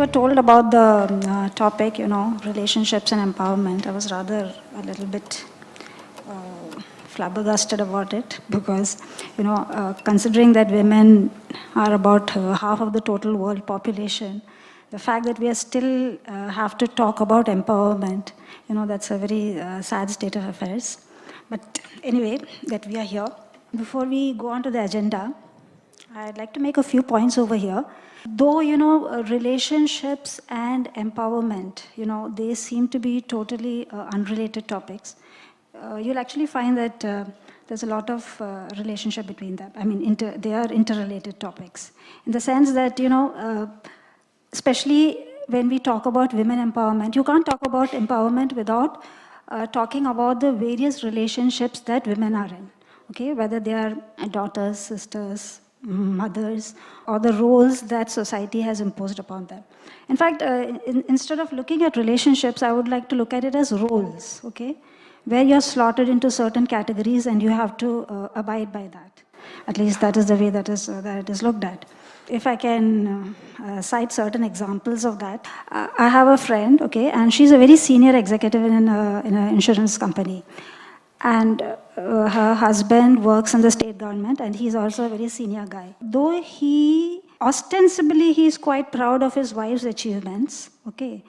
were told about the topic, relationships and empowerment, I was rather a little bit flabbergasted about it because, considering that women are about half of the total world population, the fact that we are still have to talk about empowerment, that's a very sad state of affairs. But anyway, that we are here. Before we go on to the agenda, I'd like to make a few points over here. Though, relationships and empowerment, they seem to be totally unrelated topics. You'll actually find that there's a lot of relationship between them. I mean, they are interrelated topics. In the sense that, especially when we talk about women empowerment, you can't talk about empowerment without talking about the various relationships that women are in. Okay, whether they are daughters, sisters, mothers, or the roles that society has imposed upon them. In fact, instead of looking at relationships, I would like to look at it as roles, okay? Where you're slotted into certain categories and you have to abide by that. At least that is the way that it is looked at. If I can cite certain examples of that, I have a friend, okay, and she's a very senior executive in an insurance company. And her husband works in the state government, and he's also a very senior guy. Though ostensibly he's quite proud of his wife's achievements, okay,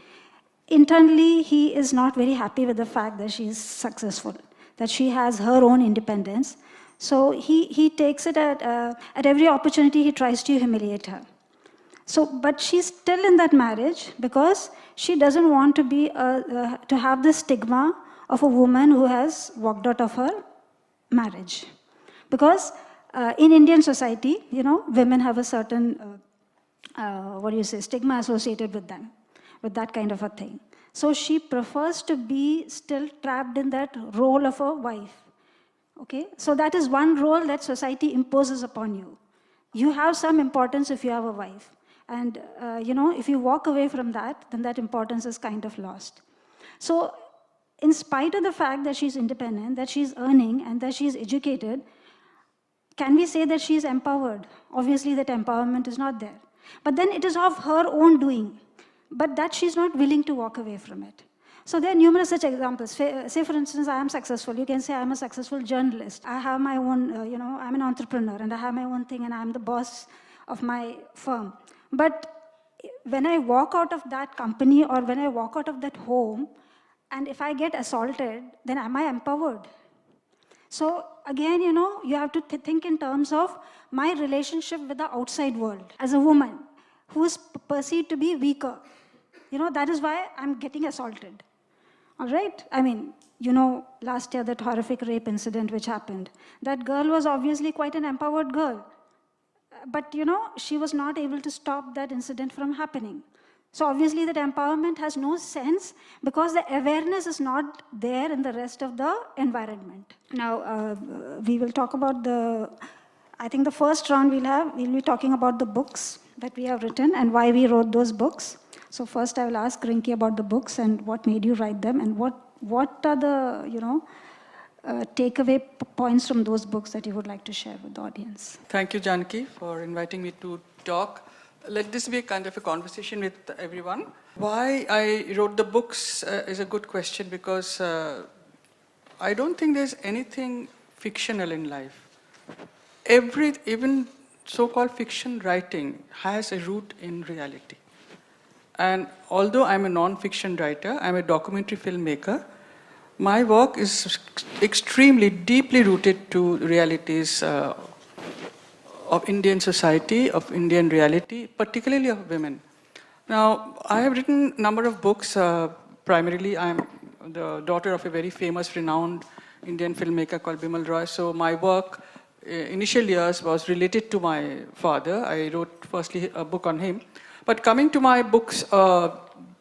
internally he is not very happy with the fact that she's successful, that she has her own independence. So he takes it at every opportunity he tries to humiliate her. So, but she's still in that marriage because she doesn't want to be to have the stigma of a woman who has walked out of her marriage. Because in Indian society, women have a certain, stigma associated with them, with that kind of a thing. So she prefers to be still trapped in that role of a wife. Okay? So that is one role that society imposes upon you. You have some importance if you have a wife. And, if you walk away from that, then that importance is kind of lost. So, in spite of the fact that she's independent, that she's earning, and that she's educated, can we say that she's empowered? Obviously, that empowerment is not there. But then it is of her own doing, but that she's not willing to walk away from it. So there are numerous such examples. Say, for instance, I am successful. You can say I'm a successful journalist. I have my own, I'm an entrepreneur, and I have my own thing, and I'm the boss of my firm. But when I walk out of that company or when I walk out of that home, and if I get assaulted, then am I empowered? So again, you have to think in terms of my relationship with the outside world as a woman who is perceived to be weaker. That is why I'm getting assaulted. All right? I mean, last year that horrific rape incident which happened, that girl was obviously quite an empowered girl. But, she was not able to stop that incident from happening. So obviously that empowerment has no sense because the awareness is not there in the rest of the environment. Now, we will talk about I think the first round we'll be talking about the books that we have written and why we wrote those books. So first I will ask Rinki about the books and what made you write them and what are the, takeaway points from those books that you would like to share with the audience. Thank you, Janaki, for inviting me to talk. Let this be a kind of a conversation with everyone. Why I wrote the books is a good question because I don't think there's anything fictional in life. Even so-called fiction writing has a root in reality. And although I'm a non-fiction writer, I'm a documentary filmmaker, my work is extremely deeply rooted to realities of Indian society, of Indian reality, particularly of women. Now, I have written a number of books. Primarily, I'm the daughter of a very famous, renowned Indian filmmaker called Bimal Roy. So my work, initial years, was related to my father. I wrote firstly a book on him. But coming to my books,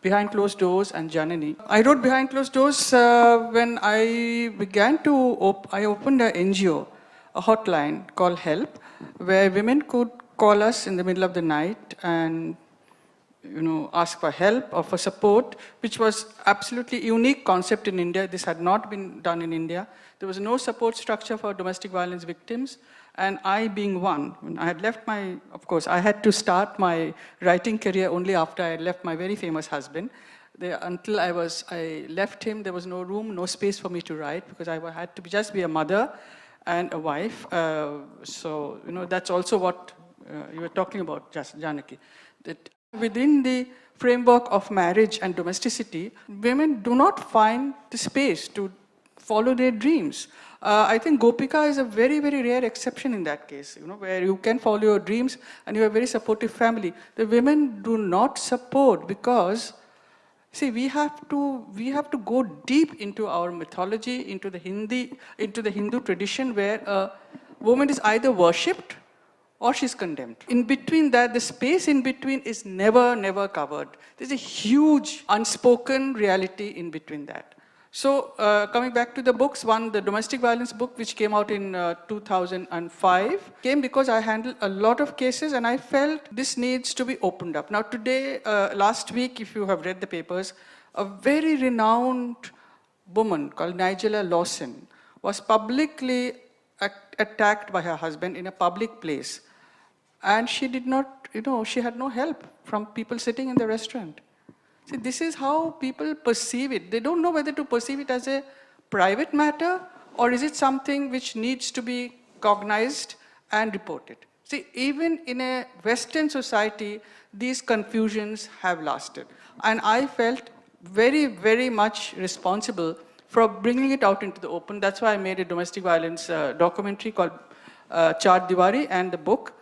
Behind Closed Doors and Janani, I wrote Behind Closed Doors when I began to, I opened an NGO, a hotline called Help, where women could call us in the middle of the night and ask for help or for support, which was absolutely unique concept in India. This had not been done in India. There was no support structure for domestic violence victims. And I being one, when I had left of course, I had to start my writing career only after I had left my very famous husband. Until I left him, there was no room, no space for me to write because I had to just be a mother and a wife. So, that's also what you were talking about, Janaki. That within the framework of marriage and domesticity, women do not find the space to follow their dreams. I think Gopika is a very, very rare exception in that case, where you can follow your dreams and you have a very supportive family. The women do not support because, see, we have to go deep into our mythology, into the Hindu tradition, where a woman is either worshipped or she's condemned. In between that, the space in between is never covered. There's a huge unspoken reality in between that. So coming back to the books, the domestic violence book, which came out in 2005, came because I handled a lot of cases and I felt this needs to be opened up. Now today, last week, if you have read the papers, a very renowned woman called Nigella Lawson was publicly attacked by her husband in a public place. And she did not, she had no help from people sitting in the restaurant. See, this is how people perceive it. They don't know whether to perceive it as a private matter or is it something which needs to be cognized and reported. See, even in a Western society, these confusions have lasted. And I felt very, very much responsible for bringing it out into the open. That's why I made a domestic violence documentary called Char Diwari and the book.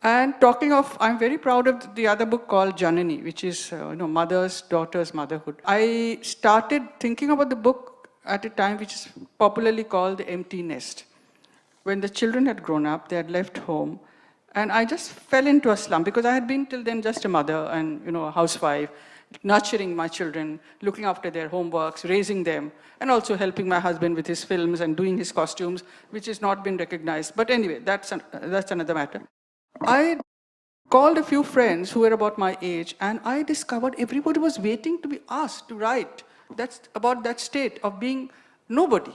And talking of, I'm very proud of the other book called Janani, which is mothers, daughters, motherhood. I started thinking about the book at a time which is popularly called the empty nest. When the children had grown up, they had left home, and I just fell into a slump because I had been till then just a mother and a housewife, nurturing my children, looking after their homeworks, raising them, and also helping my husband with his films and doing his costumes, which has not been recognized. But anyway, that's another matter. I called a few friends who were about my age, and I discovered everybody was waiting to be asked to write about that state of being nobody.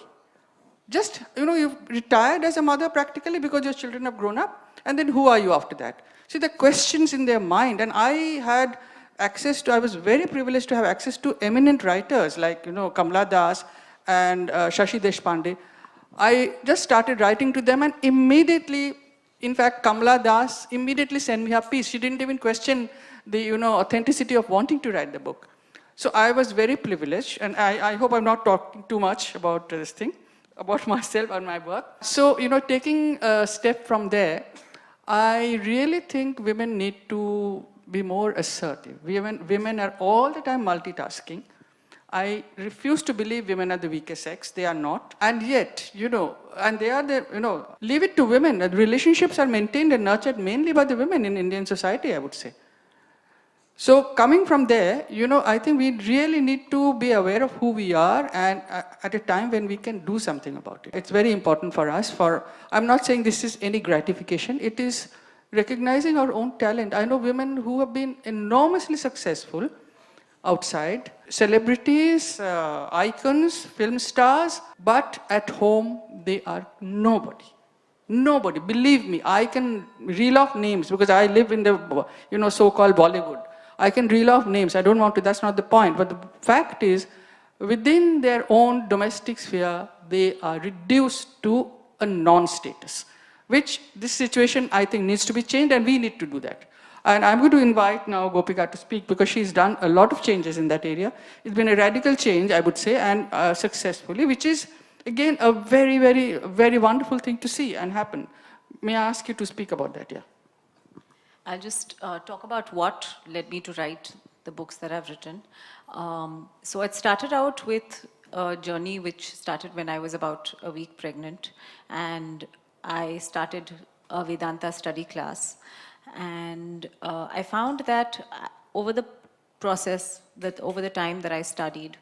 Just, you've retired as a mother practically because your children have grown up, and then who are you after that? See, the questions in their mind, and I was very privileged to have access to eminent writers like, Kamala Das and Shashi Deshpande. I just started writing to them and immediately, in fact, Kamala Das immediately sent me her piece. She didn't even question the authenticity of wanting to write the book. So I was very privileged, and I hope I'm not talking too much about this thing, about myself and my work. So, taking a step from there, I really think women need to be more assertive. Women are all the time multitasking. I refuse to believe women are the weaker sex. They are not. And yet, and they are leave it to women. The relationships are maintained and nurtured mainly by the women in Indian society, I would say. So coming from there, I think we really need to be aware of who we are and at a time when we can do something about it. It's very important for us. I'm not saying this is any gratification. It is recognizing our own talent. I know women who have been enormously successful outside, celebrities, icons, film stars, but at home they are nobody. Nobody. Believe me, I can reel off names because I live in the so-called Bollywood. I can reel off names. I don't want to, that's not the point. But the fact is, within their own domestic sphere, they are reduced to a non-status, which this situation, I think, needs to be changed, and we need to do that. And I'm going to invite now Gopika to speak because she's done a lot of changes in that area. It's been a radical change, I would say, and successfully, which is, again, a very, very, very wonderful thing to see and happen. May I ask you to speak about that, yeah? I'll just talk about what led me to write the books that I've written. So it started out with a journey which started when I was about a week pregnant, and I started a Vedanta study class. And I found that over the process, over the time that I studied,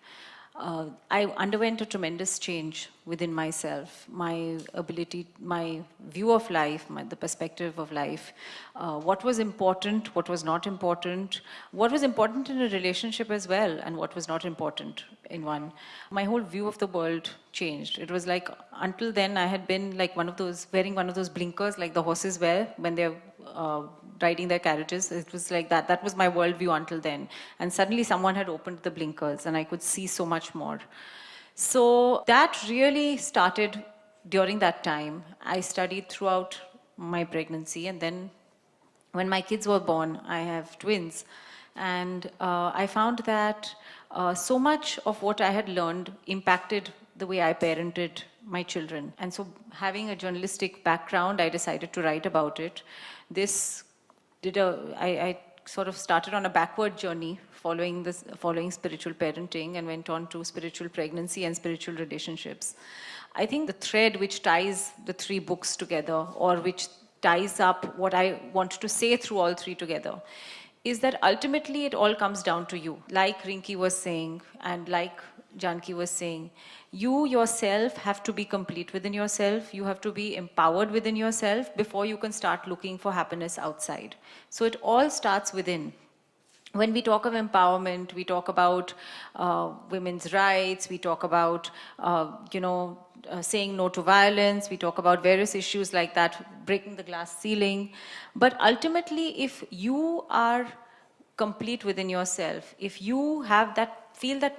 I underwent a tremendous change within myself, my ability, my view of life, the perspective of life, what was important, what was not important, what was important in a relationship as well, and what was not important in one. My whole view of the world changed. It was like, until then I had been like wearing one of those blinkers like the horses wear when they're riding their carriages. It was like that. That was my worldview until then. And suddenly someone had opened the blinkers and I could see so much more. So that really started during that time. I studied throughout my pregnancy, and then when my kids were born, I have twins, and I found that so much of what I had learned impacted the way I parented my children. And so, having a journalistic background, I decided to write about it. I sort of started on a backward journey following spiritual parenting, and went on to spiritual pregnancy and spiritual relationships. I think the thread which ties the three books together, or which ties up what I want to say through all three together, is that ultimately it all comes down to you. Like Rinki was saying, and like Janki was saying, you yourself have to be complete within yourself. You have to be empowered within yourself before you can start looking for happiness outside. So it all starts within. When we talk of empowerment, we talk about women's rights, we talk about, saying no to violence, we talk about various issues like that, breaking the glass ceiling. But ultimately, if you are complete within yourself, if you have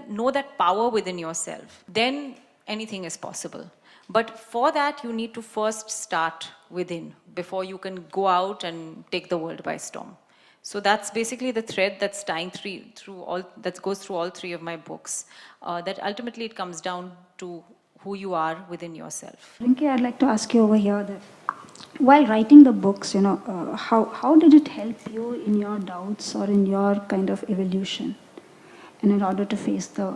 know that power within yourself, then anything is possible. But for that, you need to first start within before you can go out and take the world by storm. So that's basically the thread that's tying that goes through all three of my books. That ultimately it comes down to who you are within yourself. Rinki, I'd like to ask you over here that while writing the books, how did it help you in your doubts or in your kind of evolution, and in order to face the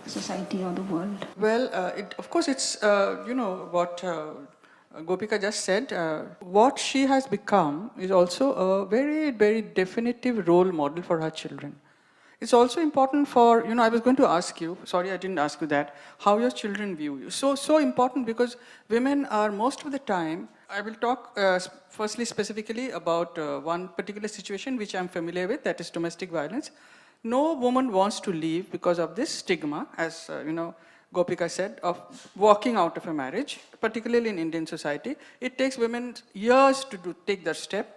society or the world? Well, of course, it's, what Gopika just said. What she has become is also a very, very definitive role model for her children. It's also important for, I was going to ask you, sorry I didn't ask you that, how your children view you. So important, because women are most of the time, I will talk firstly specifically about one particular situation which I'm familiar with, that is domestic violence. No woman wants to leave because of this stigma, as Gopika said, of walking out of a marriage, particularly in Indian society. It takes women years to take that step.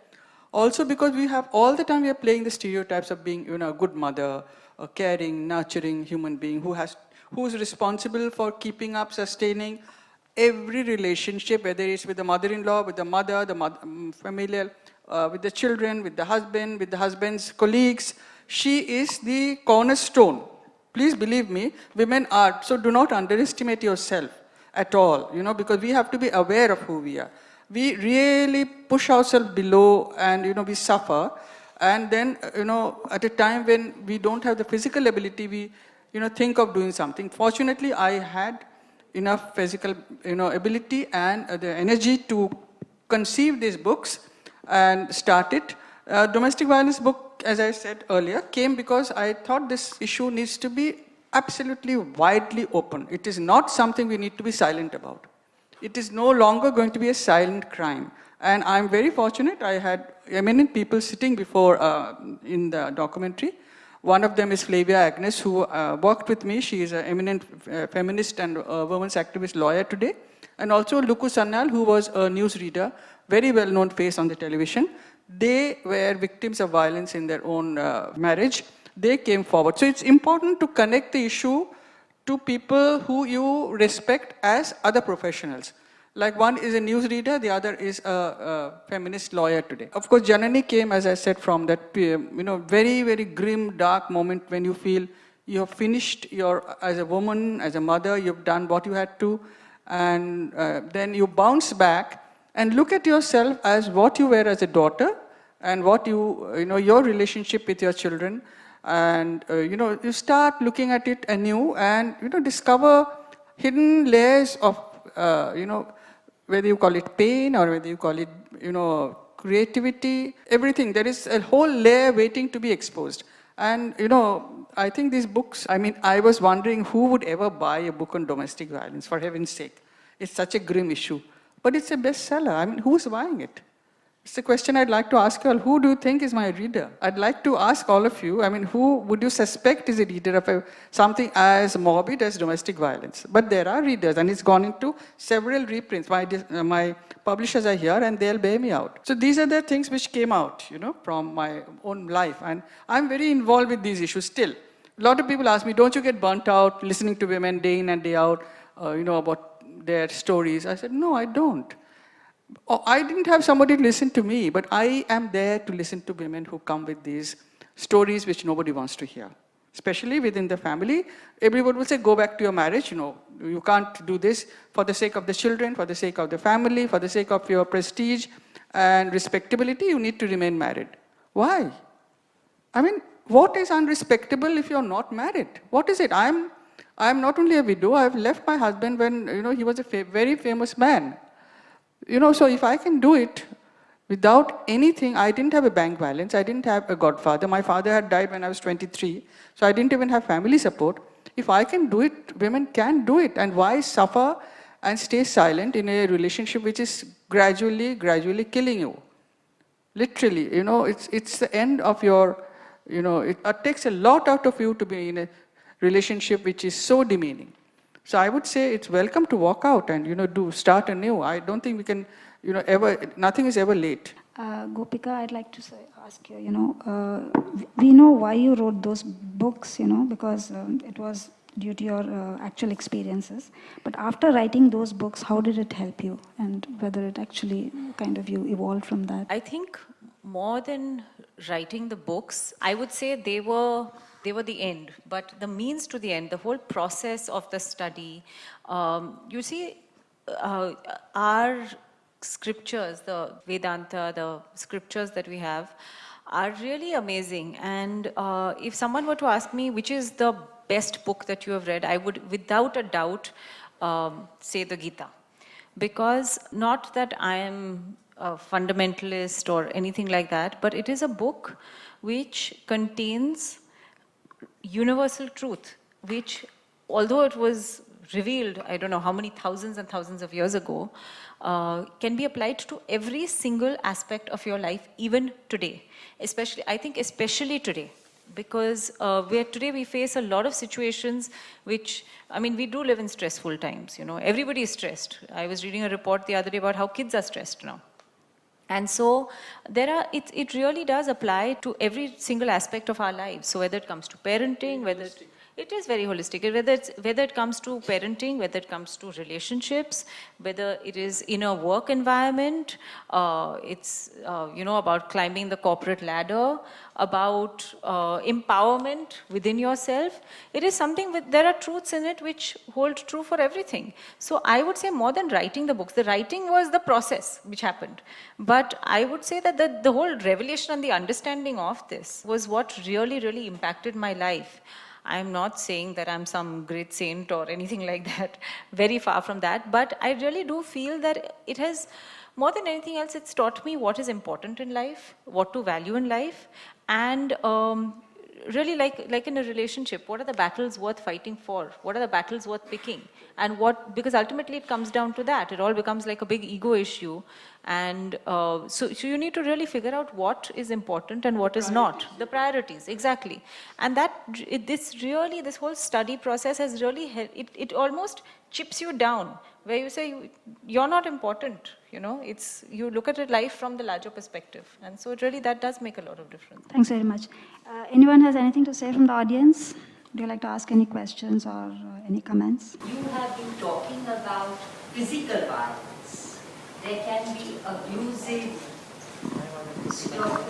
Also because all the time we are playing the stereotypes of being, a good mother, a caring, nurturing human being who is responsible for keeping up, sustaining every relationship, whether it's with the mother-in-law, with the mother, familial, with the children, with the husband's colleagues. She is the cornerstone. Please believe me, women are. So do not underestimate yourself at all, because we have to be aware of who we are. We really push ourselves below, and, we suffer. And then, at a time when we don't have the physical ability, we, think of doing something. Fortunately, I had enough physical, ability and the energy to conceive these books and start it. Domestic violence book, as I said earlier, came because I thought this issue needs to be absolutely widely open. It is not something we need to be silent about. It is no longer going to be a silent crime. And I'm very fortunate. I had eminent people sitting before in the documentary. One of them is Flavia Agnes, who worked with me. She is an eminent feminist and women's activist lawyer today. And also Luku Sanyal, who was a newsreader, very well-known face on the television. They were victims of violence in their own marriage. They came forward. So it's important to connect the issue to people who you respect as other professionals. Like one is a newsreader, the other is a feminist lawyer today. Of course, Janani came, as I said, from that very, very grim, dark moment when you feel you have finished as a woman, as a mother, you've done what you had to, and then you bounce back and look at yourself as what you were as a daughter, and what your relationship with your children. And you start looking at it anew, and discover hidden layers of whether you call it pain or whether you call it creativity, everything. There is a whole layer waiting to be exposed. And I think these books, I mean, I was wondering who would ever buy a book on domestic violence, for heaven's sake. It's such a grim issue. But it's a bestseller. I mean, who's buying it? It's a question I'd like to ask you all. Who do you think is my reader? I'd like to ask all of you, I mean, who would you suspect is a reader of something as morbid as domestic violence? But there are readers, and it's gone into several reprints. My publishers are here, and they'll bear me out. So these are the things which came out, from my own life. And I'm very involved with these issues still. A lot of people ask me, don't you get burnt out listening to women day in and day out, about their stories? I said, no, I don't. I didn't have somebody to listen to me, but I am there to listen to women who come with these stories which nobody wants to hear. Especially within the family, everyone will say, go back to your marriage, you can't do this for the sake of the children, for the sake of the family, for the sake of your prestige and respectability, you need to remain married. Why? I mean, what is unrespectable if you're not married? What is it? I'm not only a widow, I've left my husband when, he was a very famous man. So if I can do it without anything, I didn't have a bank balance, I didn't have a godfather. My father had died when I was 23, so I didn't even have family support. If I can do it, women can do it. And why suffer and stay silent in a relationship which is gradually killing you? Literally, it's the end of your, it takes a lot out of you to be in a relationship which is so demeaning. So I would say it's welcome to walk out and, start anew. I don't think we can, nothing is ever late. Gopika, I'd like to ask you, we know why you wrote those books, because it was due to your actual experiences. But after writing those books, how did it help you? And whether it actually kind of you evolved from that? I think more than writing the books, I would say they were the end, but the means to the end, the whole process of the study. You see, our scriptures, the Vedanta, the scriptures that we have, are really amazing. And if someone were to ask me which is the best book that you have read, I would, without a doubt, say the Gita. Because not that I am a fundamentalist or anything like that, but it is a book which contains universal truth, which, although it was revealed, I don't know how many thousands and thousands of years ago, can be applied to every single aspect of your life, even today. I think especially today, because today we face a lot of situations which, I mean, we do live in stressful times, everybody is stressed. I was reading a report the other day about how kids are stressed now. And so it really does apply to every single aspect of our lives. So whether it comes to parenting, it is very holistic. Whether it comes to parenting, whether it comes to relationships, whether it is in a work environment, it's about climbing the corporate ladder, about empowerment within yourself. It is something there are truths in it which hold true for everything. So I would say more than writing the books, the writing was the process which happened. But I would say that the whole revelation and the understanding of this was what really, really impacted my life. I'm not saying that I'm some great saint or anything like that, very far from that, but I really do feel that it has, more than anything else, it's taught me what is important in life, what to value in life, and really like in a relationship, what are the battles worth fighting for? What are the battles worth picking? And because ultimately it comes down to that. It all becomes like a big ego issue. And so you need to really figure out what is important and what is not. The priorities, exactly. And this whole study process has really helped. It almost chips you down, where you say, you're not important, you look at life from the larger perspective. And so that does make a lot of difference. Thanks very much. Anyone has anything to say from the audience? Would you like to ask any questions or any comments? You have been talking about physical violence. There can be abusive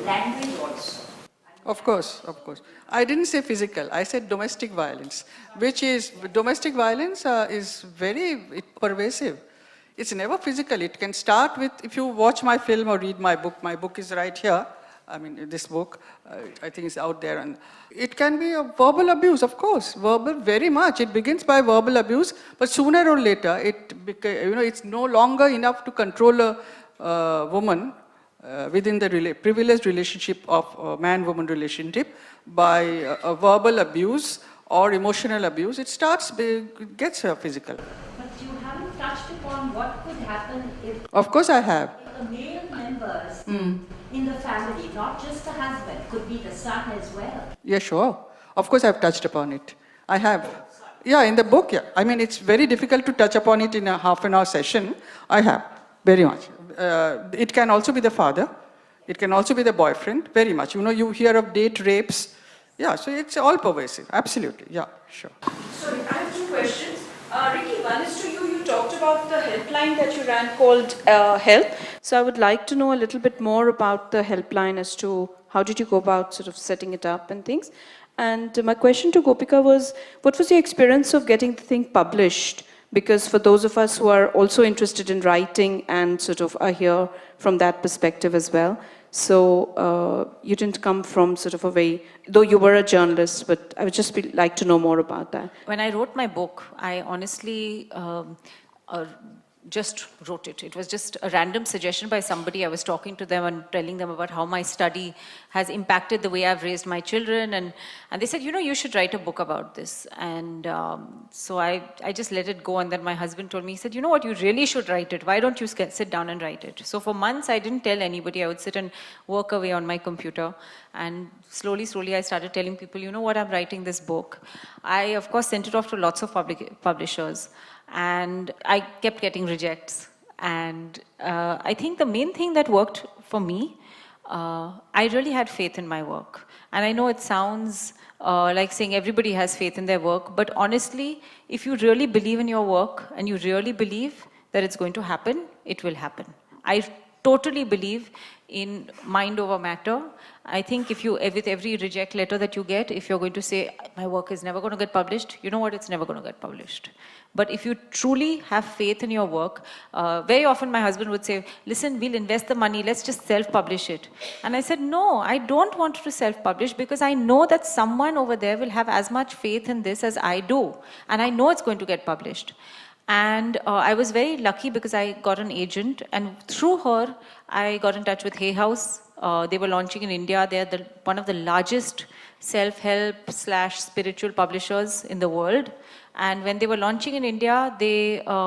language also. Of course. I didn't say physical, I said domestic violence, domestic violence is very pervasive. It's never physical. It can start with, if you watch my film or read my book is right here. I mean, this book, I think is out there. And it can be a verbal abuse, of course, verbal very much. It begins by verbal abuse, but sooner or later, it's no longer enough to control a woman within the privileged relationship of a man-woman relationship. by verbal abuse or emotional abuse, it gets physical. But you haven't touched upon what could happen if Of course I have. the male members in the family, not just the husband, could be the son as well. Yeah, sure. Of course I've touched upon it. I have. Yeah, in the book, yeah. I mean, it's very difficult to touch upon it in a half-an-hour session. I have, very much. It can also be the father. It can also be the boyfriend, very much. You know, you hear of date rapes. Yeah, so it's all pervasive. Absolutely, yeah, sure. Sorry, I have two questions. Ricky, one is to you. You talked about the helpline that you ran called Help. So I would like to know a little bit more about the helpline as to how did you go about sort of setting it up and things. And my question to Gopika was, what was your experience of getting the thing published? Because for those of us who are also interested in writing and sort of are here from that perspective as well. So you didn't come from sort of a way, though you were a journalist, but I would just like to know more about that. When I wrote my book, I honestly just wrote it. It was just a random suggestion by somebody. I was talking to them and telling them about how my study has impacted the way I've raised my children. And they said, you know, you should write a book about this. And so I just let it go. And then my husband told me, he said, you know what, you really should write it. Why don't you sit down and write it? So for months, I didn't tell anybody. I would sit and work away on my computer. And slowly, I started telling people, you know what, I'm writing this book. I, of course, sent it off to lots of publishers. And I kept getting rejects. And I think the main thing that worked for me, I really had faith in my work. And I know it sounds like saying everybody has faith in their work, but honestly, if you really believe in your work and you really believe that it's going to happen, it will happen. I totally believe in mind over matter. I think with every reject letter that you get, if you're going to say, my work is never going to get published, you know what, it's never going to get published. But if you truly have faith in your work, very often my husband would say, listen, we'll invest the money, let's just self-publish it. And I said, no, I don't want to self-publish because I know that someone over there will have as much faith in this as I do. And I know it's going to get published. And I was very lucky because I got an agent, and through her, I got in touch with Hay House. They were launching in India. They're one of the largest self-help / spiritual publishers in the world. And when they were launching in India,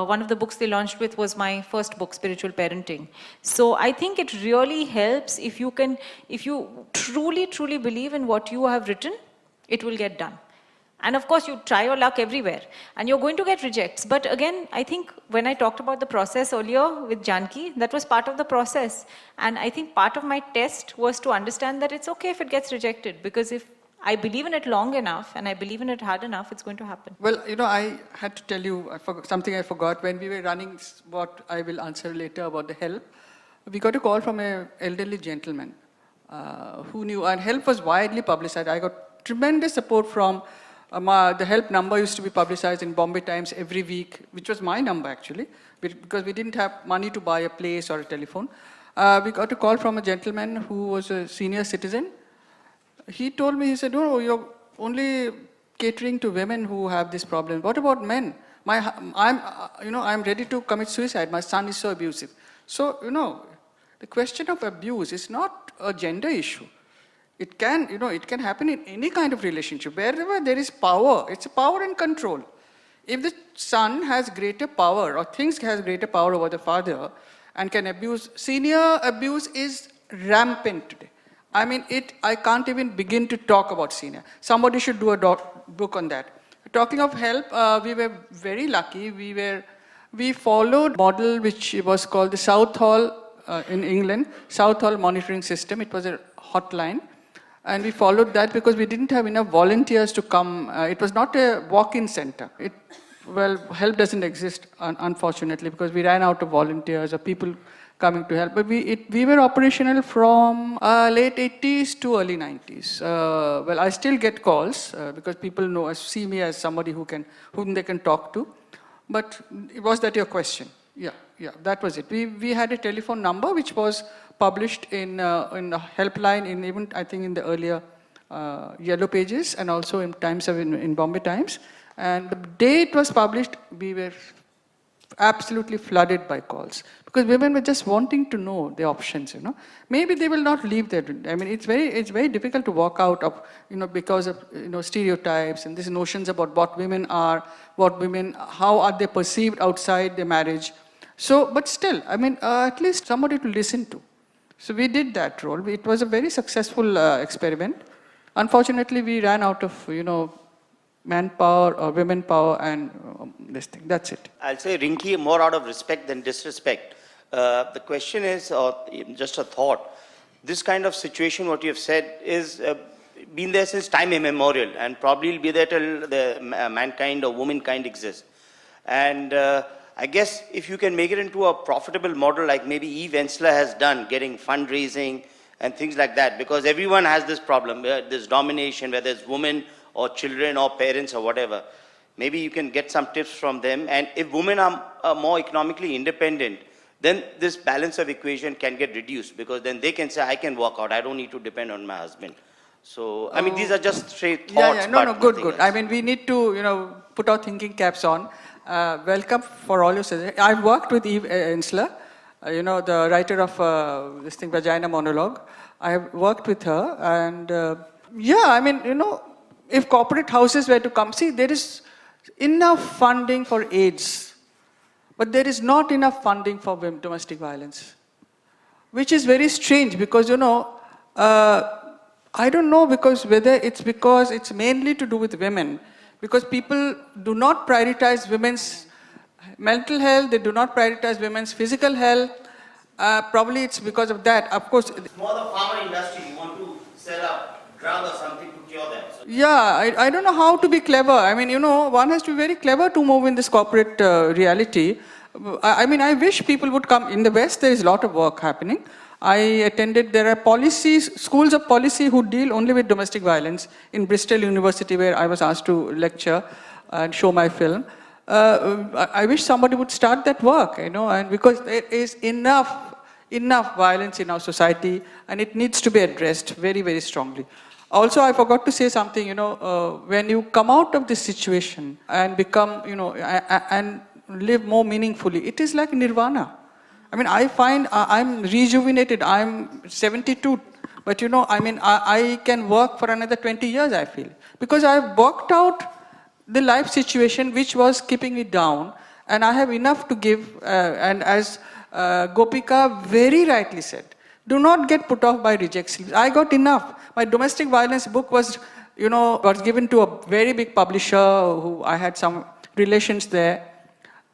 one of the books they launched with was my first book, Spiritual Parenting. So I think it really helps if you truly, truly believe in what you have written, it will get done. And of course, you try your luck everywhere. And you're going to get rejects. But again, I think when I talked about the process earlier with Janki, that was part of the process. And I think part of my test was to understand that it's okay if it gets rejected. Because if I believe in it long enough and I believe in it hard enough, it's going to happen. Well, you know, I had to tell you something I forgot. When we were running what I will answer later about the help, we got a call from an elderly gentleman who knew, and help was widely publicized. I got tremendous support from the help number used to be publicized in Bombay Times every week, which was my number actually, because we didn't have money to buy a place or a telephone. We got a call from a gentleman who was a senior citizen. He told me, he said, no, you're only catering to women who have this problem. What about men? I'm ready to commit suicide. My son is so abusive. So, you know, the question of abuse is not a gender issue. It can happen in any kind of relationship. Wherever there is power, it's a power and control. If the son has greater power or thinks he has greater power over the father and can abuse, senior abuse is rampant today. I mean, I can't even begin to talk about senior. Somebody should do a book on that. Talking of help, we were very lucky. We followed a model which was called the Southall in England, Southall monitoring system. It was a hotline. And we followed that because we didn't have enough volunteers to come. It was not a walk-in center. Help doesn't exist, unfortunately, because we ran out of volunteers or people coming to help. But we were operational from late 80s to early 90s. I still get calls because people see me as somebody whom they can talk to. But was that your question? Yeah, that was it. We had a telephone number which was published in the helpline even I think in the earlier Yellow Pages and also in Bombay Times. And the day it was published, we were absolutely flooded by calls because women were just wanting to know the options, Maybe they will not leave their, I mean, it's very difficult to walk out of, because of, stereotypes and these notions about what women are, how are they perceived outside their marriage. So, but still, I mean, at least somebody to listen to. So we did that role. It was a very successful experiment. Unfortunately, we ran out of, manpower or women power and this thing. That's it. I'll say, Rinki, more out of respect than disrespect. The question is, or just a thought, this kind of situation, what you have said, is been there since time immemorial and probably will be there till the mankind or womankind exists. And I guess if you can make it into a profitable model like maybe Eve Ensler has done, getting fundraising and things like that, because everyone has this problem, this domination, whether it's women or children or parents or whatever. Maybe you can get some tips from them. And if women are more economically independent, then this balance of equation can get reduced because then they can say, I can walk out, I don't need to depend on my husband. So, I mean, these are just straight thoughts. No, good. Else. I mean, we need to, put our thinking caps on. Welcome for all your suggestions. I've worked with Eve Ensler, the writer of this thing, Vagina Monologue. I have worked with her and I mean, if corporate houses were to come, see, there is enough funding for AIDS, but there is not enough funding for domestic violence, which is very strange because, I don't know whether it's because it's mainly to do with women, because people do not prioritize women's mental health, they do not prioritize women's physical health. Probably it's because of that. Of course, it's more the pharma industry, you want to sell a drug or something to cure them. So I don't know how to be clever. I mean, one has to be very clever to move in this corporate reality. I mean, I wish people would come. In the West, there is a lot of work happening. There are schools of policy who deal only with domestic violence in Bristol University, where I was asked to lecture and show my film. I wish somebody would start that work, and because there is enough violence in our society, and it needs to be addressed very, very strongly. Also, I forgot to say something, when you come out of this situation and become, and live more meaningfully, it is like nirvana. I mean, I find I'm rejuvenated. I'm 72, but I can work for another 20 years, I feel. Because I've worked out the life situation which was keeping me down, and I have enough to give, and as Gopika very rightly said, do not get put off by rejections. I got enough. My domestic violence book was given to a very big publisher who I had some relations there.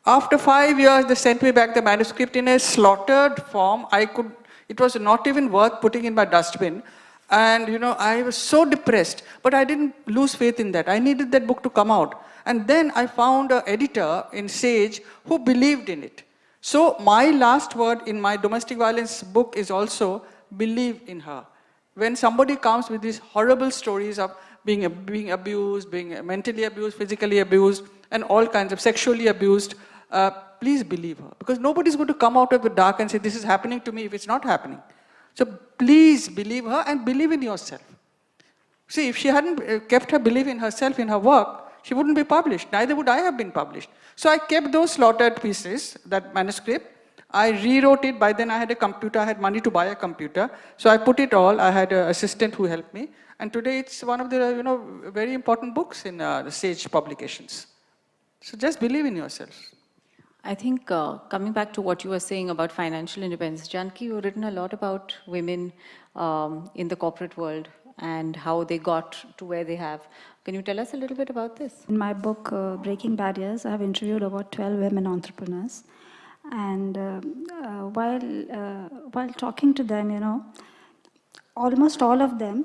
After 5 years, they sent me back the manuscript in a slaughtered form. It was not even worth putting in my dustbin. And, I was so depressed, but I didn't lose faith in that. I needed that book to come out. And then I found an editor in Sage who believed in it. So my last word in my domestic violence book is also believe in her. When somebody comes with these horrible stories of being abused, being mentally abused, physically abused, and all kinds of sexually abused, please believe her. Because nobody's going to come out of the dark and say, this is happening to me if it's not happening. So please believe her and believe in yourself. See, if she hadn't kept her belief in herself, in her work, she wouldn't be published. Neither would I have been published. So I kept those slaughtered pieces, that manuscript. I rewrote it. By then I had a computer. I had money to buy a computer. So I put it all. I had an assistant who helped me. And today it's one of the very important books in the Sage publications. So just believe in yourself. I think coming back to what you were saying about financial independence, Janki, you've written a lot about women in the corporate world and how they got to where they have. Can you tell us a little bit about this? In my book, Breaking Barriers, I have interviewed about 12 women entrepreneurs. And while talking to them, almost all of them,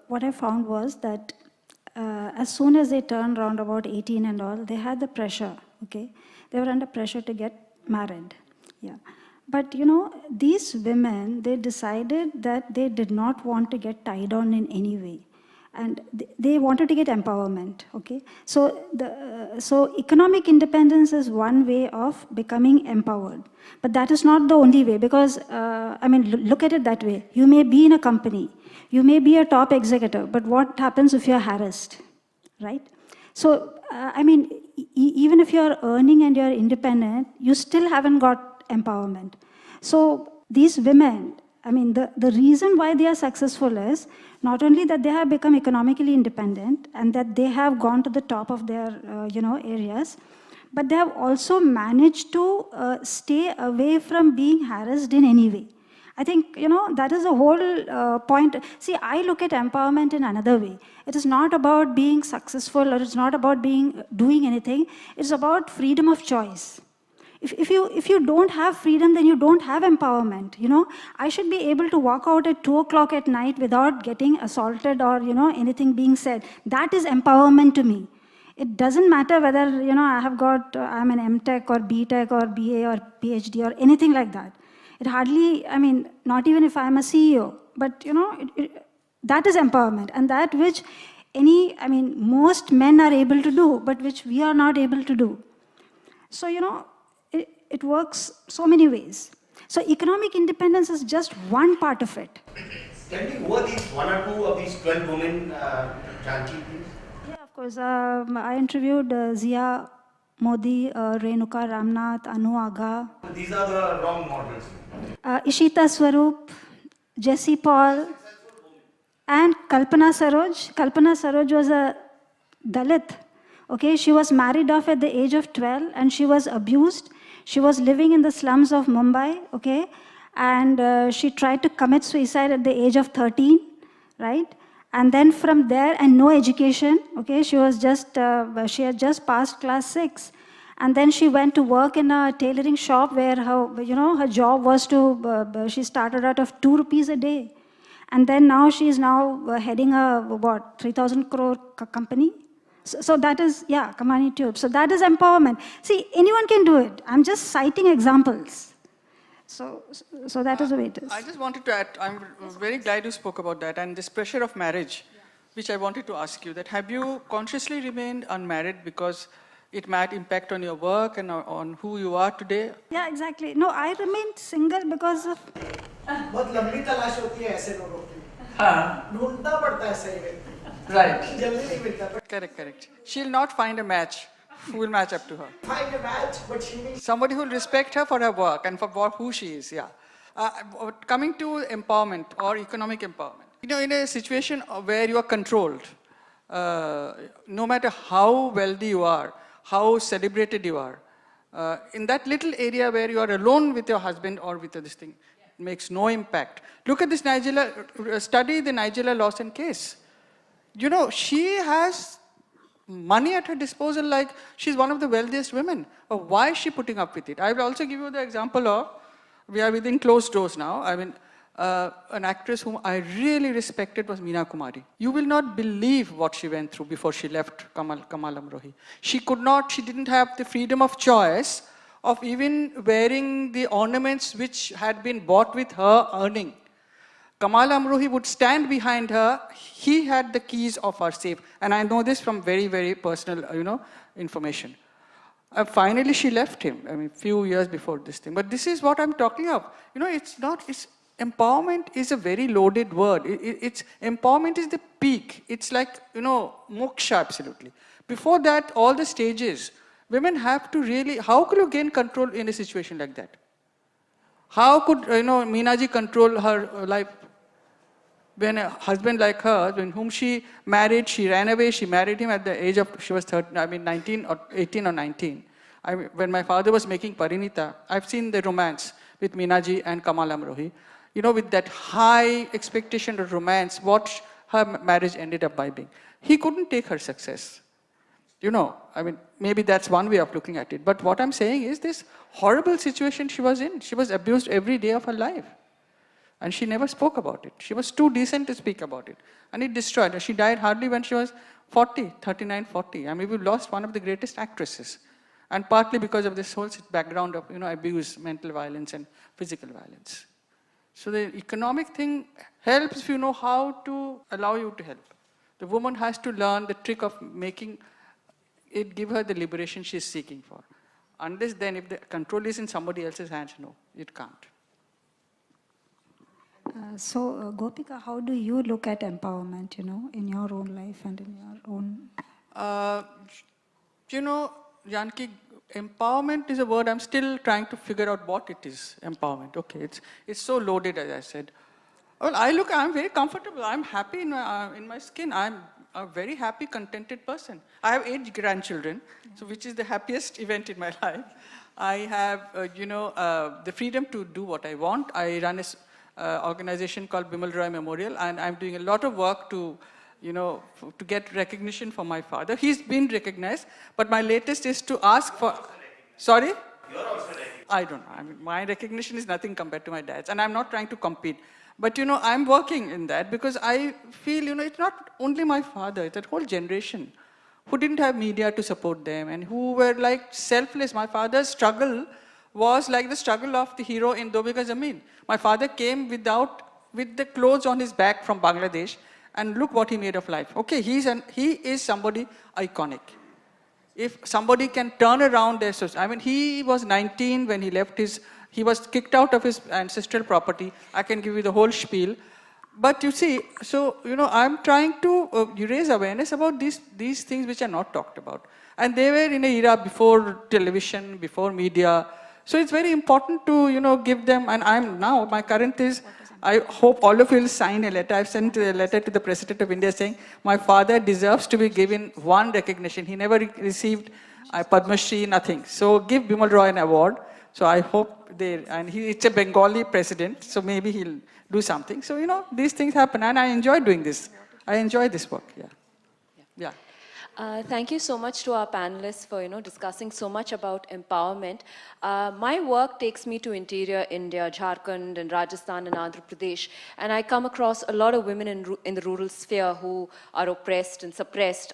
what I found was that as soon as they turned around about 18 and all, they had the pressure, okay? They were under pressure to get married, yeah. But these women, they decided that they did not want to get tied on in any way. And they wanted to get empowerment, okay? So, so economic independence is one way of becoming empowered. But that is not the only way because, look at it that way. You may be in a company, you may be a top executive, but what happens if you're harassed, right? So, I mean, even if you're earning and you're independent, you still haven't got empowerment. So, these women, I mean, the reason why they are successful is not only that they have become economically independent and that they have gone to the top of their, areas, but they have also managed to stay away from being harassed in any way. I think, that is the whole point. See, I look at empowerment in another way. It is not about being successful or it's not about doing anything. It's about freedom of choice. If you don't have freedom, then you don't have empowerment. I should be able to walk out at 2 o'clock at night without getting assaulted or, anything being said. That is empowerment to me. It doesn't matter whether, I'm an M.Tech or B.Tech or BA or PhD or anything like that. It hardly, I mean, not even if I'm a CEO, but, that is empowerment. And that which most men are able to do, but which we are not able to do. So, it works so many ways. So economic independence is just one part of it. Can we go these one or two of these 12 women, Janki, please? Yeah, of course. I interviewed Zia Modi, Renuka Ramnath, Anu Agha. These are the wrong models. Ishita Swarup, Jessie Paul, and Kalpana Saroj. Kalpana Saroj was a Dalit. Okay, she was married off at the age of 12 and she was abused. She was living in the slums of Mumbai, okay, and she tried to commit suicide at the age of 13, right? And then from there, and no education, okay, she had just passed class 6. And then she went to work in a tailoring shop where her job was she started out of 2 rupees a day. And then now she is heading a, 3,000 crore company. So that is, Kamani Tube. So that is empowerment. See, anyone can do it. I'm just citing examples. So that is the way it is. I just wanted to add, I'm very glad you spoke about that, and this pressure of marriage, which I wanted to ask you, that have you consciously remained unmarried because it might impact on your work and on who you are today? Yeah, exactly. No, I remained single because of... बहुत लंबी तलाश होती है ऐसे लोगों की हाँ. ढूंढना पड़ता है सही व्यक्ति Right. जल्दी नहीं मिलता but Correct. She'll not find a match who will match up to her. find a match but she needs Somebody who will respect her for her work and for who she is, yeah. Coming to empowerment or economic empowerment. In a situation where you are controlled, no matter how wealthy you are, how celebrated you are, in that little area where you are alone with your husband or with this thing, it makes no impact. Look at this study the Nigella Lawson case. She has money at her disposal like she's one of the wealthiest women. Why is she putting up with it? I will also give you the example of, we are within closed doors now. I mean, an actress whom I really respected was Meena Kumari. You will not believe what she went through before she left Kamal Amrohi. She didn't have the freedom of choice of even wearing the ornaments which had been bought with her earning. Kamal Amrohi would stand behind her. He had the keys of her safe. And I know this from very, very personal, information. Finally, she left him, few years before this thing. But this is what I'm talking of. Empowerment is a very loaded word. Empowerment is the peak. It's like, moksha, absolutely. Before that, all the stages, women have to really, how could you gain control in a situation like that? How could, Meenaji control her life? When a husband like her, when whom she married, she ran away, she married him at the age of, she was 18 or 19. When my father was making Parinita, I've seen the romance with Meenaji and Kamal Amrohi. With that high expectation of romance, what her marriage ended up by being. He couldn't take her success. Maybe that's one way of looking at it. But what I'm saying is this horrible situation she was in. She was abused every day of her life. And she never spoke about it. She was too decent to speak about it. And it destroyed her. She died hardly when she was 39, 40. We lost one of the greatest actresses. And partly because of this whole background of, abuse, mental violence and physical violence. So the economic thing helps if you know how to allow you to help. The woman has to learn the trick of making it give her the liberation she's seeking for. Unless then, if the control is in somebody else's hands, no, it can't. So, Gopika, how do you look at empowerment, in your own life and in your own Uh, you know, Janki, empowerment is a word I'm still trying to figure out what it is, empowerment. Okay, it's so loaded, as I said. Well, I'm very comfortable. I'm happy in my skin. I'm a very happy, contented person. I have 8 grandchildren, so which is the happiest event in my life. I have, the freedom to do what I want. I run an organization called Bimal Roy Memorial, and I'm doing a lot of work to to get recognition for my father. He's been recognized, but my latest is to ask for... Sorry? You're also recognized. I don't know. I mean, my recognition is nothing compared to my dad's, and I'm not trying to compete. But, I'm working in that because I feel, it's not only my father, it's that whole generation who didn't have media to support them and who were like selfless. My father's struggle was like the struggle of the hero in Do Bigha Zameen. My father came with the clothes on his back from Bangladesh, and look what he made of life. Okay, he is somebody iconic. If somebody can turn around their society, I mean, he was 19 when he left he was kicked out of his ancestral property. I can give you the whole spiel. But you see, so, I'm trying to raise awareness about these things which are not talked about. And they were in an era before television, before media. So it's very important to, give them, and my current is, I hope all of you will sign a letter. I've sent a letter to the President of India saying, my father deserves to be given one recognition. He never received Padma Shri, nothing. So give Bimal Roy an award. So I hope it's a Bengali president, so maybe he'll do something. So, these things happen, and I enjoy doing this. I enjoy this work, yeah. Thank you so much to our panelists for discussing so much about empowerment. My work takes me to interior India, Jharkhand and Rajasthan and Andhra Pradesh, and I come across a lot of women in the rural sphere who are oppressed and suppressed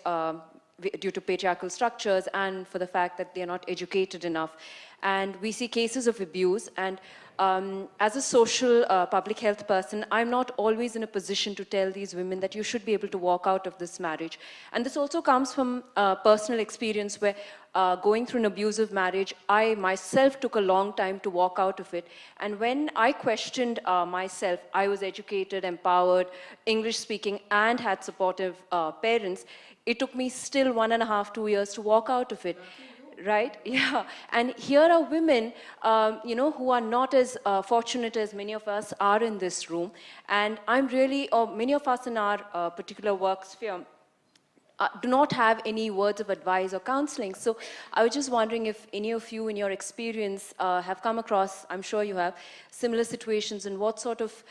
due to patriarchal structures and for the fact that they are not educated enough. And we see cases of abuse, and as a social public health person, I'm not always in a position to tell these women that you should be able to walk out of this marriage. And this also comes from personal experience where going through an abusive marriage, I myself took a long time to walk out of it. And when I questioned myself, I was educated, empowered, English speaking, and had supportive parents. It took me still 1.5, 2 years to walk out of it. Right? Yeah. And here are women, who are not as fortunate as many of us are in this room. And I'm really, or many of us in our particular work sphere, do not have any words of advice or counseling. So I was just wondering if any of you in your experience have come across, I'm sure you have, similar situations, and what sort of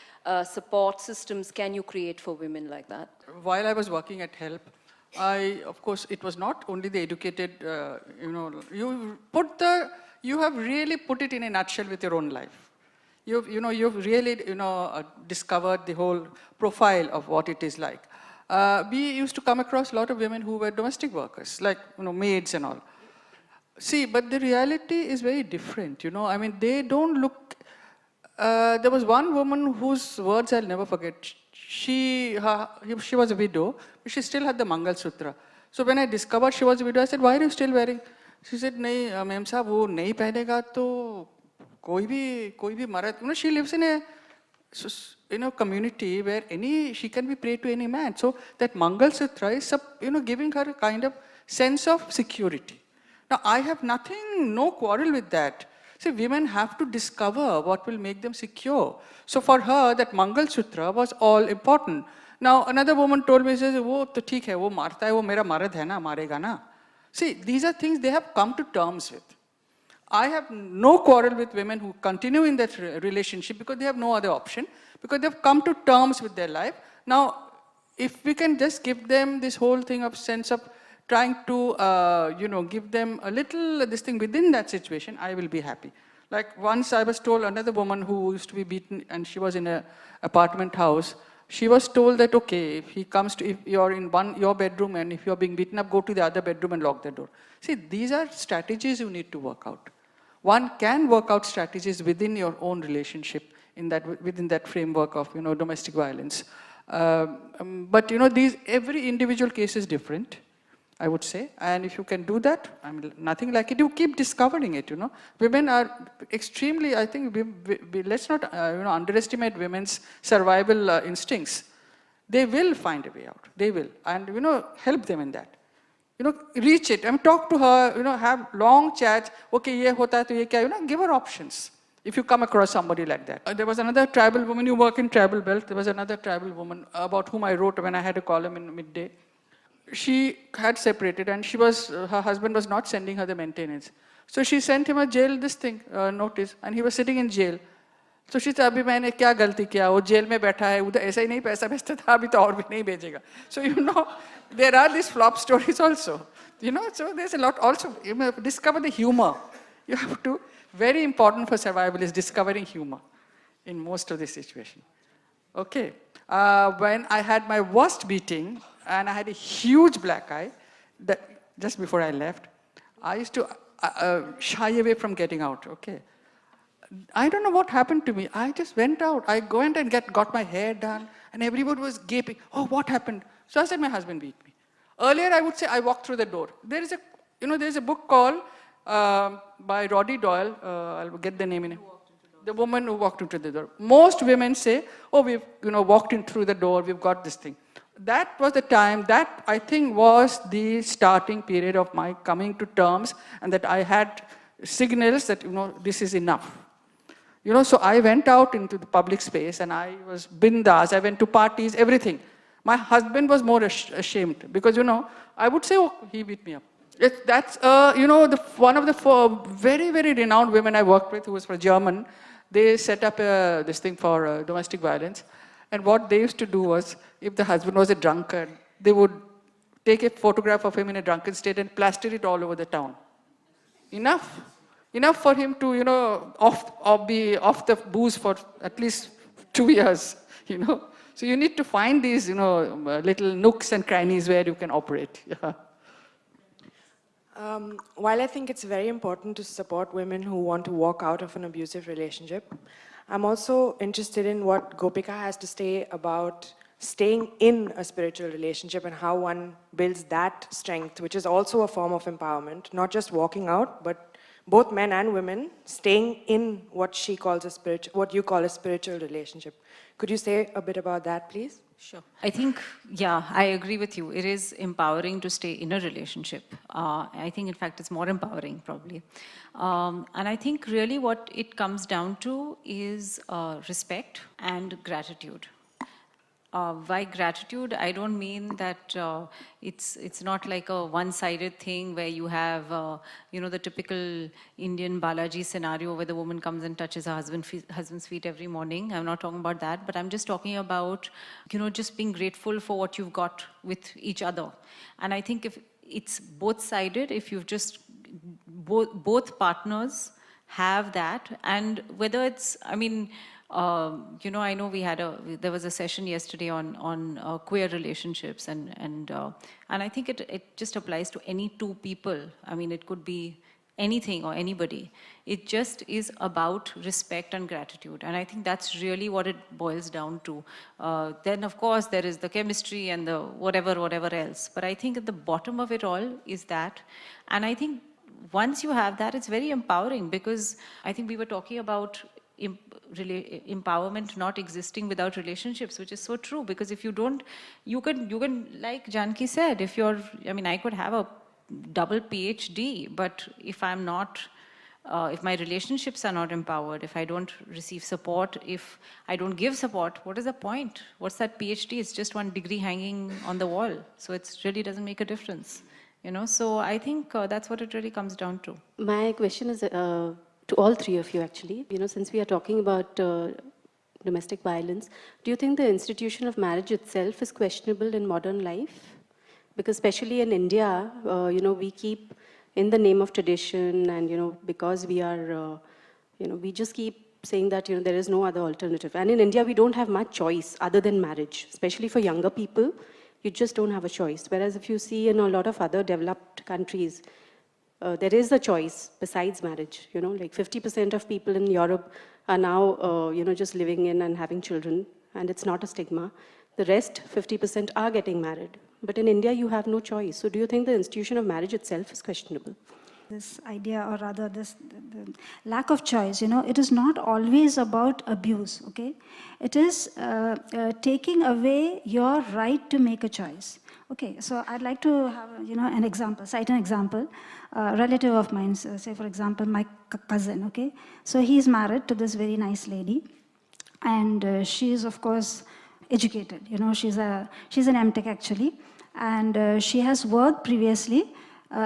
support systems can you create for women like that? While I was working at HELP, of course, it was not only the educated, you have really put it in a nutshell with your own life. You've really, discovered the whole profile of what it is like. We used to come across a lot of women who were domestic workers, like, maids and all. See, but the reality is very different, I mean, they don't look, there was one woman whose words I'll never forget. She was a widow, but she still had the Mangal Sutra. So when I discovered she was a widow, I said, why are you still wearing? She said, nahi, ma'am sahab, wo nahi pehnega to koi bhi marad. She lives in a community where she can be prayed to any man. So that Mangal Sutra is, giving her a kind of sense of security. Now I have no quarrel with that. See, women have to discover what will make them secure. So for her, that Mangal Sutra was all important. Now, another woman told me, says, wo to theek hai, wo marta hai, wo mera marad hai na, marega na. See, these are things they have come to terms with. I have no quarrel with women who continue in that relationship because they have no other option, because they have come to terms with their life. Now, if we can just give them this whole thing of sense of trying to, give them a little this thing within that situation, I will be happy. Like once I was told, another woman who used to be beaten, and she was in an apartment house, she was told that, okay, if you're in your bedroom and if you're being beaten up, go to the other bedroom and lock the door. See, these are strategies you need to work out. One can work out strategies within your own relationship within that framework of, domestic violence. But, every individual case is different, I would say. And if you can do that, nothing like it, you keep discovering it, Women are extremely, I think, let's not, underestimate women's survival instincts. They will find a way out. They will. And, help them in that. reach it. I mean, talk to her, have long chats. Okay, ye hota hai to ye kya, give her options. If you come across somebody like that. There was another tribal woman, you work in tribal belt, there was another tribal woman about whom I wrote when I had a column in Midday. She had separated and her husband was not sending her the maintenance. So she sent him a jail, notice, and he was sitting in jail. So she said, abhi maine kya galti kiya, wo jail mein baitha hai, udhar aisa hi nahi paisa bhejta tha, abhi to aur bhi nahi bhejega. So there are these flop stories also. So there's a lot also, discover the humor. You have to, very important for survival is discovering humor in most of the situation. Okay, when I had my worst beating and I had a huge black eye, just before I left, I used to shy away from getting out, okay. I don't know what happened to me. I just went out. I went and got my hair done and everybody was gaping. Oh, what happened? So I said, my husband beat me. Earlier I would say, I walked through the door. There's a book called, by Roddy Doyle, I'll get the name in it. The woman who walked into the door. Most women say, oh, we've walked in through the door, we've got this thing. That was the time, that I think was the starting period of my coming to terms and that I had signals that, this is enough. So I went out into the public space and I was bindas, I went to parties, everything. My husband was more ashamed because, I would say, oh, he beat me up. That's, one of the very, very renowned women I worked with who was from German. They set up this thing for domestic violence. And what they used to do was, if the husband was a drunkard, they would take a photograph of him in a drunken state and plaster it all over the town. Enough. Enough for him to, be off the booze for at least 2 years, So you need to find these, little nooks and crannies where you can operate. Yeah. While I think it's very important to support women who want to walk out of an abusive relationship, I'm also interested in what Gopika has to say about staying in a spiritual relationship and how one builds that strength, which is also a form of empowerment, not just walking out, but both men and women staying in what you call a spiritual relationship. Could you say a bit about that, please? Sure. I think, I agree with you. It is empowering to stay in a relationship. I think, in fact, it's more empowering, probably. And I think really what it comes down to is respect and gratitude. By gratitude, I don't mean that it's not like a one-sided thing where you have, the typical Indian Balaji scenario where the woman comes and touches her husband's feet every morning. I'm not talking about that, but I'm just talking about, just being grateful for what you've got with each other. And I think if it's both-sided, if you've just, both partners have that, and whether it's, I know there was a session yesterday on queer relationships, and I think it just applies to any two people. It could be anything or anybody. It just is about respect and gratitude, and I think that's really what it boils down to. Then, of course, there is the chemistry and the whatever else. But I think at the bottom of it all is that, and I think once you have that, it's very empowering, because I think we were talking about empowerment not existing without relationships, which is so true, because if you don't, you can, like Janki said, I could have a double PhD, but if I'm not, if my relationships are not empowered, if I don't receive support, if I don't give support, what is the point? What's that PhD? It's just one degree hanging on the wall. So it really doesn't make a difference, So I think that's what it really comes down to. My question is to all three of you, actually. Since we are talking about domestic violence, do you think the institution of marriage itself is questionable in modern life? Because especially in India, we keep, in the name of tradition, and because we are, we just keep saying that there is no other alternative. And in India, we don't have much choice other than marriage, especially for younger people. You just don't have a choice. Whereas if you see in a lot of other developed countries, there is a choice besides marriage. Like 50% of people in Europe are now, just living in and having children, and it's not a stigma. The rest, 50%, are getting married. But in India, you have no choice. So do you think the institution of marriage itself is questionable? This idea, or rather the lack of choice, it is not always about abuse, okay? It is taking away your right to make a choice. Okay, so I'd like to have, an example, cite an example. A relative of mine, say for example, my cousin, okay? So he's married to this very nice lady, and she is, of course, educated. She's an MTech actually, and she has worked previously.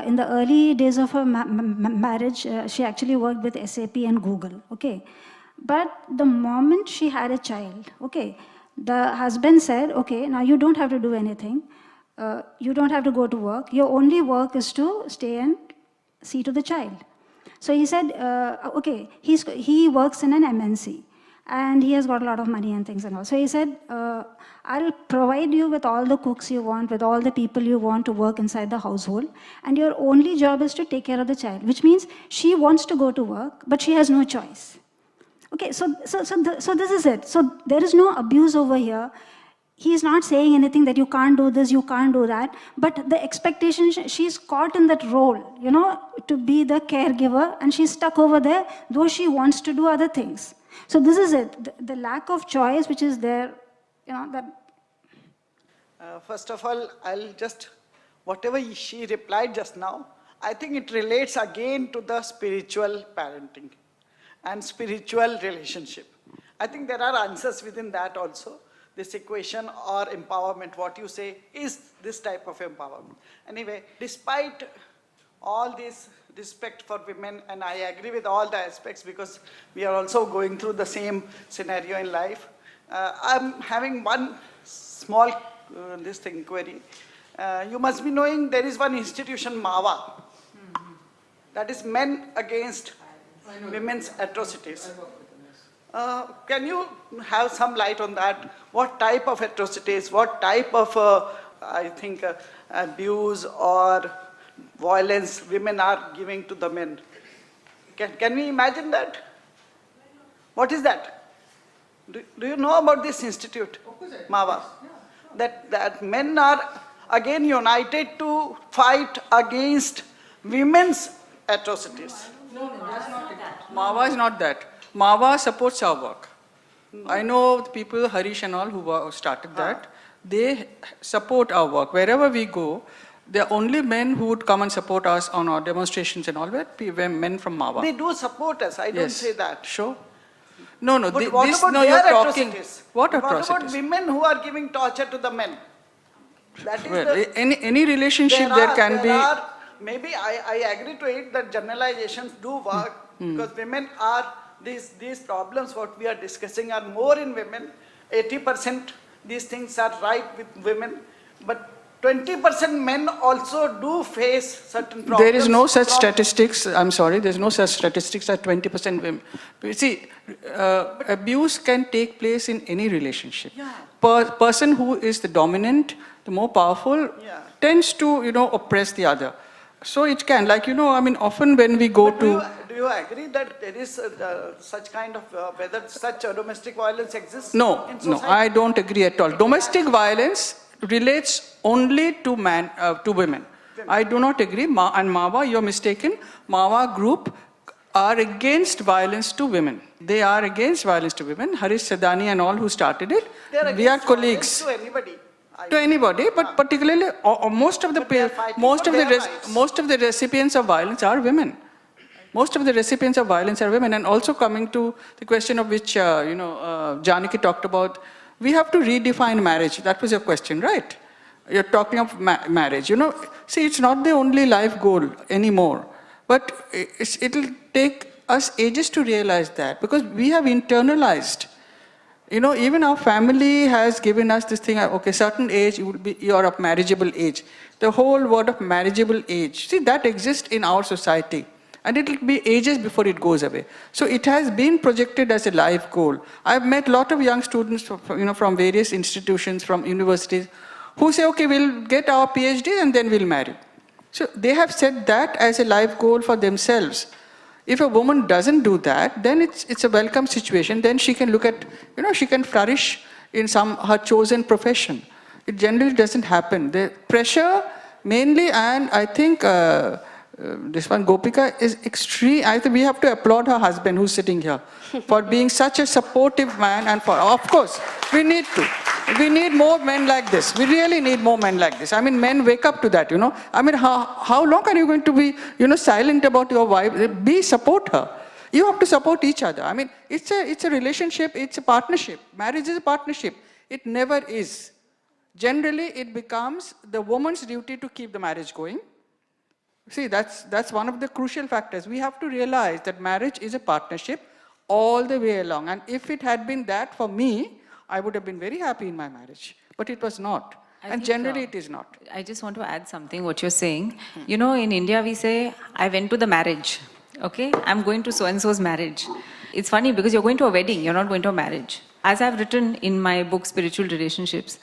In the early days of her marriage, she actually worked with SAP and Google, okay? But the moment she had a child, okay, the husband said, okay, now you don't have to do anything. You don't have to go to work. Your only work is to stay and see to the child. So he said, okay, he works in an MNC. And he has got a lot of money and things and all. So he said, I'll provide you with all the cooks you want, with all the people you want to work inside the household. And your only job is to take care of the child, which means she wants to go to work, but she has no choice. Okay, so this is it. So there is no abuse over here. He is not saying anything that you can't do this, you can't do that. But the expectation, she's caught in that role, to be the caregiver, and she's stuck over there, though she wants to do other things. So this is it, the lack of choice which is there, that. First of all, I'll just, whatever she replied just now, I think it relates again to the spiritual parenting and spiritual relationship. I think there are answers within that also. This equation or empowerment, what you say, is this type of empowerment. Anyway, despite all this respect for women, and I agree with all the aspects because we are also going through the same scenario in life. I'm having one small query. You must be knowing there is one institution, MAVA, that is Men Against Women's Atrocities. Can you have some light on that? What type of atrocities, what type of, abuse or violence women are giving to the men? Can we imagine that? What is that? Do you know about this institute, MAVA? That men are again united to fight against women's atrocities. No, that's not it. MAVA is not that. MAVA supports our work. I know the people, Harish and all, who started that. They support our work. Wherever we go, there are only men who would come and support us on our demonstrations and all that, men from MAVA. They do support us, I don't say that. Sure. No, But what about their you're talking. atrocities? What What atrocities? about women who are giving torture to the men? That is Well, any relationship there can be. Maybe I agree to it that generalizations do work because women are, these problems what we are discussing are more in women. 80% these things are right with women, but 20% men also do face certain problems. There is no such statistics, I'm sorry, there's no such statistics that 20% women. See, abuse can take place in any relationship. Person who is the dominant, the more powerful, tends to, oppress the other. So it can, often when we go to... Do you agree that there is such kind of, whether such domestic violence exists in No, society? I don't agree at all. Domestic violence relates only to women. I do not agree. And MAVA, you're mistaken. MAVA group are against violence to women. They are against violence to women. Harish Sadani and all who started it, we are colleagues. To anybody. To anybody, but particularly most of the recipients of violence are women. Most of the recipients of violence are women. And also coming to the question of which Janaki talked about, we have to redefine marriage. That was your question, right? You're talking of marriage. See, it's not the only life goal anymore. But it'll take us ages to realize that because we have internalized. Even our family has given us this thing, okay, certain age, you're of marriageable age. The whole word of marriageable age, see, that exists in our society. And it will be ages before it goes away. So it has been projected as a life goal. I've met a lot of young students from various institutions, from universities, who say, okay, we'll get our PhD and then we'll marry. So they have set that as a life goal for themselves. If a woman doesn't do that, then it's a welcome situation. Then she can look at, she can flourish in her chosen profession. It generally doesn't happen. The pressure mainly, and I think this one, Gopika is extreme. I think we have to applaud her husband who's sitting here for being such a supportive man, and for, of course, we need to. We need more men like this. We really need more men like this. I mean, men wake up to that, you know. I mean, how long are you going to be, you know, silent about your wife? Support her. You have to support each other. I mean, it's a relationship, it's a partnership. Marriage is a partnership. It never is. Generally, it becomes the woman's duty to keep the marriage going. See, that's one of the crucial factors. We have to realize that marriage is a partnership all the way along. And if it had been that for me, I would have been very happy in my marriage. But it was not. And generally it is not. I just want to add something, what you're saying. You know, in India we say, I went to the marriage. Okay, I'm going to so-and-so's marriage. It's funny because you're going to a wedding, you're not going to a marriage. As I've written in my book, Spiritual Relationships,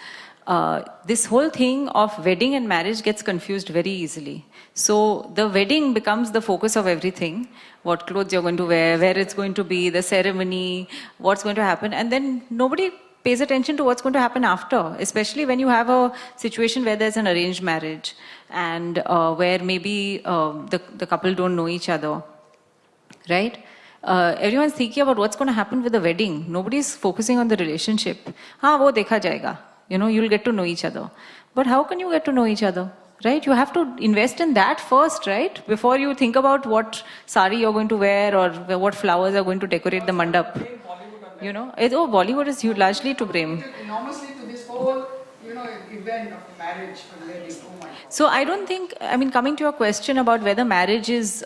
this whole thing of wedding and marriage gets confused very easily. So the wedding becomes the focus of everything. What clothes you're going to wear, where it's going to be, the ceremony, what's going to happen. And then nobody pays attention to what's going to happen after, especially when you have a situation where there's an arranged marriage and where maybe the couple don't know each other, right? Everyone's thinking about what's going to happen with the wedding. Nobody's focusing on the relationship. Haan, wo dekha jayega. You know, you'll get to know each other. But how can you get to know each other, right? You have to invest in that first, right? Before you think about what sari you're going to wear or what flowers are going to decorate the mandap. You know, Bollywood is largely to blame. Enormously to this whole, you know, event of marriage or wedding. Oh my God. So I don't think, I mean, coming to your question about whether marriage is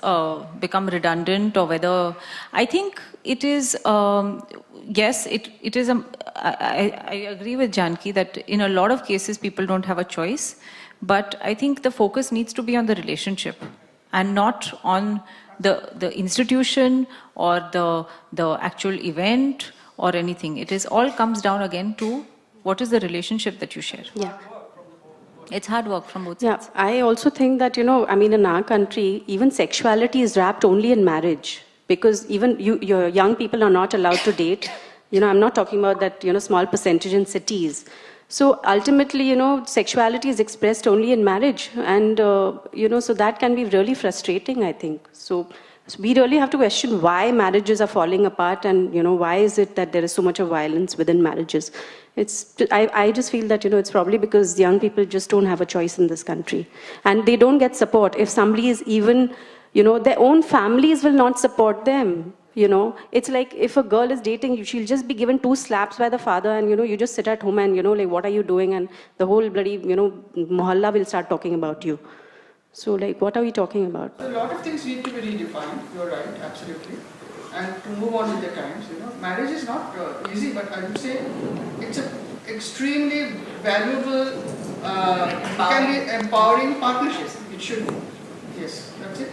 become redundant or whether, I think it is, yes, it is, I agree with Janki that in a lot of cases people don't have a choice, but I think the focus needs to be on the relationship and not on the institution or the actual event or anything. It is all comes down again to what is the relationship that you share. Yeah. It's hard work from both Yeah, sides. I also think that, you know, I mean, in our country, even sexuality is wrapped only in marriage because even your young people are not allowed to date. You know, I'm not talking about that, you know, small percentage in cities. So ultimately, you know, sexuality is expressed only in marriage. And, you know, so that can be really frustrating, I think. So we really have to question why marriages are falling apart and, you know, why is it that there is so much of violence within marriages. I just feel that, you know, it's probably because young people just don't have a choice in this country. And they don't get support. If somebody is even, you know, their own families will not support them. You know, it's like if a girl is dating you, she'll just be given 2 slaps by the father and, you know, you just sit at home and, you know, like, what are you doing? And the whole bloody, you know, mohalla will start talking about you. So, like, what are we talking about? A lot of things need to be redefined. You're right, absolutely. And to move on with the times, you know, marriage is not easy, but I would say it's an extremely valuable, can be empowering partnership. It should be. Yes, that's it.